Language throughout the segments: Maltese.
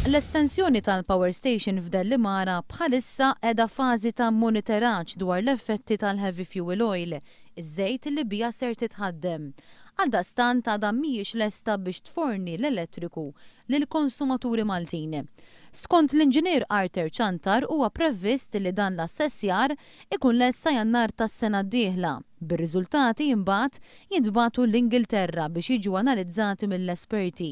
L-estensjoni tal-Power Station f'Dellimara bħalissa qiegħda fażi ta' monitoraġġ dwar l-effetti tal-heavy fuel oil, iż-żejt li bija ser titħaddem. Għaldaqstant għadha mhijiex lesta biex tforni l-elettriku lill-konsumaturi Maltin. Skont l-Inġinier Arthur Chantar huwa previst li dan l-assessjar ikun lest sa Jannar tas-sena d-dieħla. Bir-riżultati imbagħad jintbagħtu l-Ingilterra biex jiġu analizzati mill-esperti.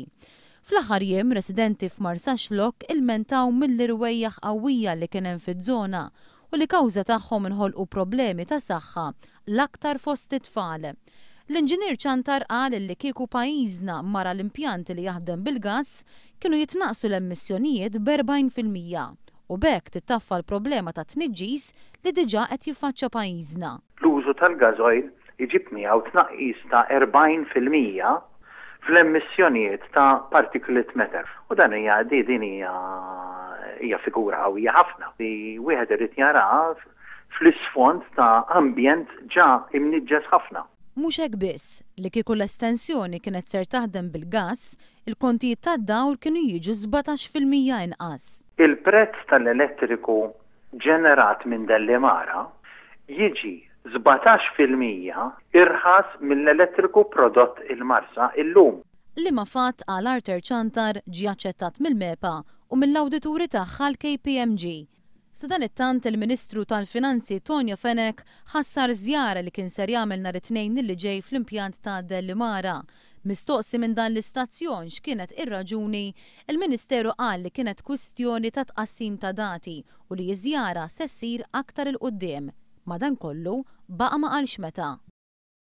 Fl-aħħar jiem residenti f'Marsaxlok ilmentaw mill-irwejjaħ qawwija li kien hemm fiż-żona u li kawża tagħhom inħolqu problemi ta' saħħa l-aktar fost it-tfal. L-Inġinier Chantar qal li kieku pajjiżna mara l-impjant li jaħdem bil-gass kienu jitnaqsu l-emissjonijiet b'40% u bekk tittaffa l-problema ta' tniġġis li diġà qed jiffaċċja pajjiżna. L-użu tal-gażoil iġib miegħu tnaqqis ta' 40% fl-emissjonijiet ta' particulate matter. U dan din hija figura qawwija ħafna li wieħed irid jara fl-isfond ta' ambjent ġa imniġġes ħafna. Mhux hekk biss li kieku l-estensjoni kienet ser taħdem bil-gass, il-kontijiet tad-dawl kienu jiġu 17% inqas. Il-prezz tal-elettriku ġenerat minn Dellimara jiġi 17% irħas mill-elettriku prodott il-Marsa illum. Liema fatt għal Arthur Chantar ġie aċċettat mill-MEPA u mill-awdituri tagħha l-KPMG. Sa dan it-tant il-Ministru tal-Finanzi Tonio Fenek ħassar żjara li kien ser jagħmel nhar it-Tnejn li ġej fl-impjant ta' Dellimara. Mistoqsi minn dan l-istazzjon x'kienet ir-raġuni, il-Ministeru qal li kienet kwistjoni ta' tqassim ta' dati u li ż-żjara se ssir aktar il qudiem. Madankollu baqa' ma qalx meta.